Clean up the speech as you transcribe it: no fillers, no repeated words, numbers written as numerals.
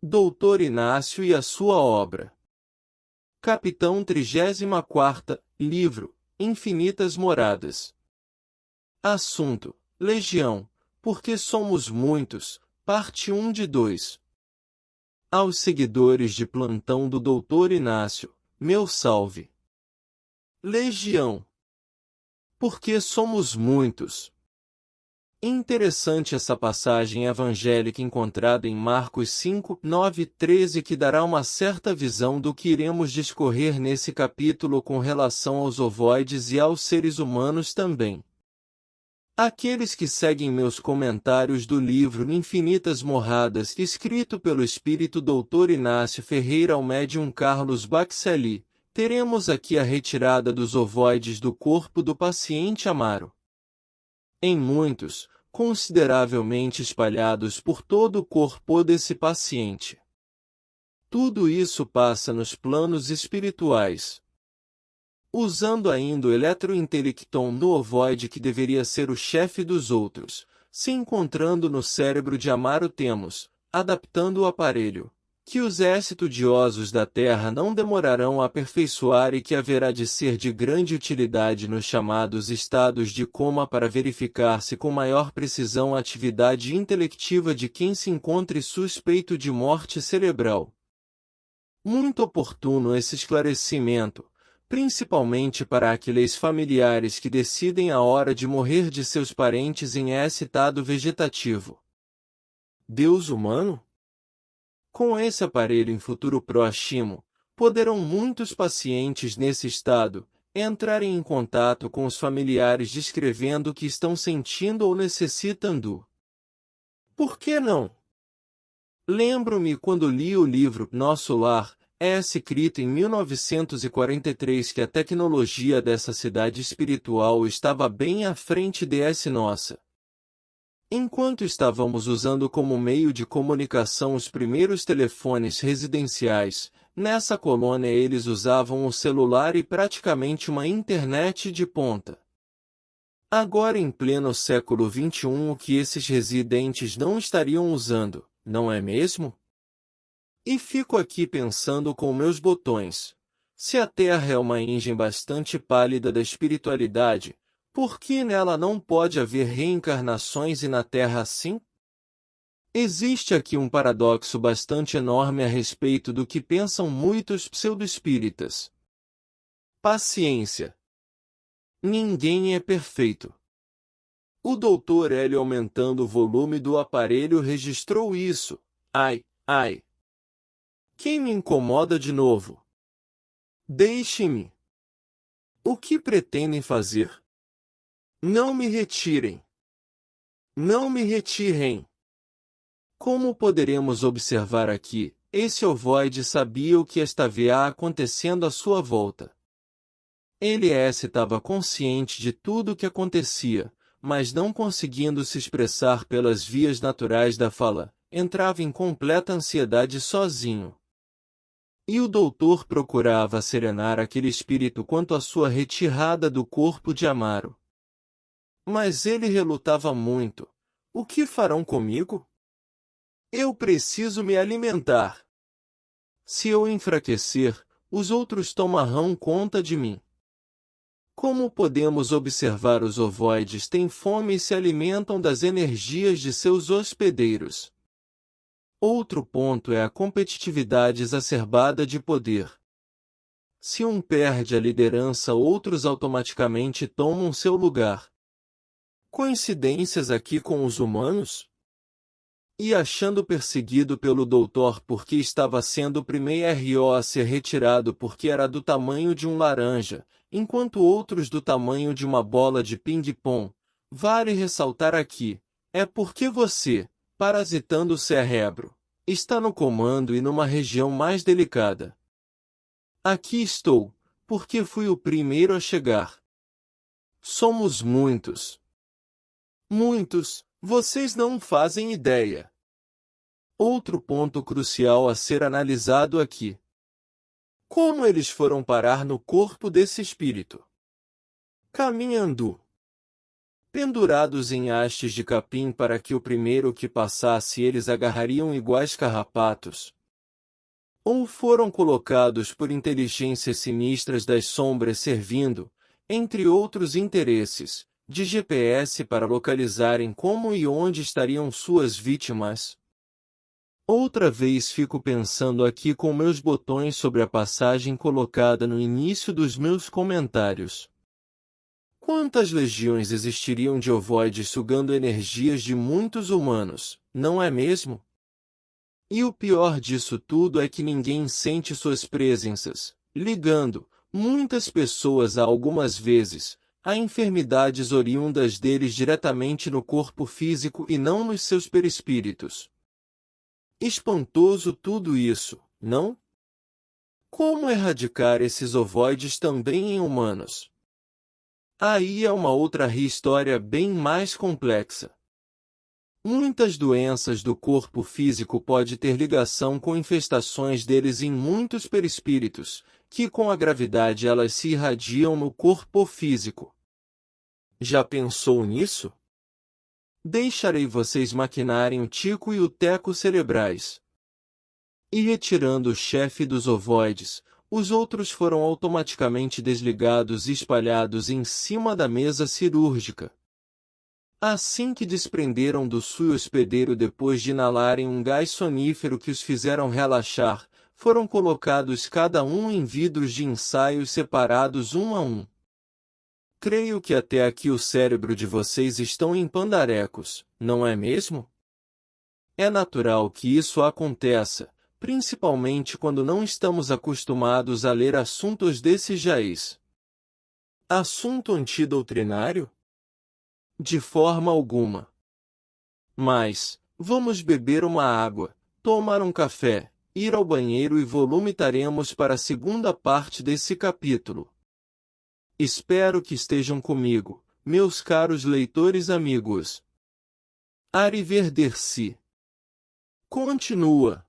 Doutor Inácio e a sua obra. Capitão 34ª, livro, Infinitas Moradas. Assunto, Legião, porque somos muitos, parte 1 de 2. Aos seguidores de plantão do Doutor Inácio, meu salve. Legião. Porque somos muitos. Interessante essa passagem evangélica encontrada em Marcos 5, 9 e 13 que dará uma certa visão do que iremos discorrer nesse capítulo com relação aos ovoides e aos seres humanos também. Aqueles que seguem meus comentários do livro Infinitas Moradas, escrito pelo espírito Dr. Inácio Ferreira ao médium Carlos Baxelli, teremos aqui a retirada dos ovoides do corpo do paciente Amaro. Em muitos, consideravelmente espalhados por todo o corpo desse paciente. Tudo isso passa nos planos espirituais. Usando ainda o eletrointelecton no ovoide que deveria ser o chefe dos outros, se encontrando no cérebro de Amaro temos, adaptando o aparelho, que os estudiosos da Terra não demorarão a aperfeiçoar e que haverá de ser de grande utilidade nos chamados estados de coma para verificar-se com maior precisão a atividade intelectiva de quem se encontre suspeito de morte cerebral. Muito oportuno esse esclarecimento, principalmente para aqueles familiares que decidem a hora de morrer de seus parentes em estado vegetativo. Deus humano? Com esse aparelho em futuro próximo, poderão muitos pacientes nesse estado entrarem em contato com os familiares descrevendo o que estão sentindo ou necessitando. Por que não? Lembro-me quando li o livro Nosso Lar, escrito em 1943 que a tecnologia dessa cidade espiritual estava bem à frente dessa nossa. Enquanto estávamos usando como meio de comunicação os primeiros telefones residenciais, nessa colônia eles usavam o celular e praticamente uma internet de ponta. Agora em pleno século XXI o que esses residentes não estariam usando, não é mesmo? E fico aqui pensando com meus botões. Se a Terra é uma engine bastante pálida da espiritualidade, por que nela não pode haver reencarnações e na Terra assim? Existe aqui um paradoxo bastante enorme a respeito do que pensam muitos pseudo-espíritas. Paciência. Ninguém é perfeito. O Dr. Hélio, aumentando o volume do aparelho, registrou isso. Ai, ai. Quem me incomoda de novo? Deixe-me. O que pretendem fazer? Não me retirem. Não me retirem. Como poderemos observar aqui, esse ovoide sabia o que estava acontecendo à sua volta. Ele estava consciente de tudo o que acontecia, mas não conseguindo se expressar pelas vias naturais da fala, entrava em completa ansiedade sozinho. E o doutor procurava serenar aquele espírito quanto à sua retirada do corpo de Amaro. Mas ele relutava muito. O que farão comigo? Eu preciso me alimentar. Se eu enfraquecer, os outros tomarão conta de mim. Como podemos observar, os ovoides têm fome e se alimentam das energias de seus hospedeiros. Outro ponto é a competitividade exacerbada de poder. Se um perde a liderança, outros automaticamente tomam seu lugar. Coincidências aqui com os humanos? E achando perseguido pelo doutor porque estava sendo o primeiro a ser retirado porque era do tamanho de um laranja, enquanto outros do tamanho de uma bola de ping-pong, vale ressaltar aqui, é porque você, parasitando o cérebro, está no comando e numa região mais delicada. Aqui estou, porque fui o primeiro a chegar. Somos muitos. Muitos, vocês não fazem ideia. Outro ponto crucial a ser analisado aqui. Como eles foram parar no corpo desse espírito? Caminhando. pendurados em hastes de capim para que o primeiro que passasse eles agarrariam iguais carrapatos. Ou foram colocados por inteligências sinistras das sombras servindo, entre outros interesses, de GPS para localizarem como e onde estariam suas vítimas. Outra vez fico pensando aqui com meus botões sobre a passagem colocada no início dos meus comentários. Quantas legiões existiriam de ovoides sugando energias de muitos humanos, não é mesmo? E o pior disso tudo é que ninguém sente suas presenças, ligando, muitas pessoas a algumas vezes, a enfermidades oriundas deles diretamente no corpo físico e não nos seus perispíritos. Espantoso tudo isso, não? Como erradicar esses ovoides também em humanos? Aí é uma outra história bem mais complexa. Muitas doenças do corpo físico podem ter ligação com infestações deles em muitos perispíritos, que com a gravidade elas se irradiam no corpo físico. Já pensou nisso? Deixarei vocês maquinarem o tico e o teco cerebrais. E retirando o chefe dos ovoides, os outros foram automaticamente desligados e espalhados em cima da mesa cirúrgica. Assim que desprenderam do seu hospedeiro depois de inalarem um gás sonífero que os fizeram relaxar, foram colocados cada um em vidros de ensaios separados um a um. Creio que até aqui o cérebro de vocês estão em pandarecos, não é mesmo? É natural que isso aconteça, principalmente quando não estamos acostumados a ler assuntos desse jaez. Assunto antidoutrinário? De forma alguma. Mas, vamos beber uma água, tomar um café, ir ao banheiro e volumitaremos para a segunda parte desse capítulo. Espero que estejam comigo, meus caros leitores amigos. Arrivederci. Continua.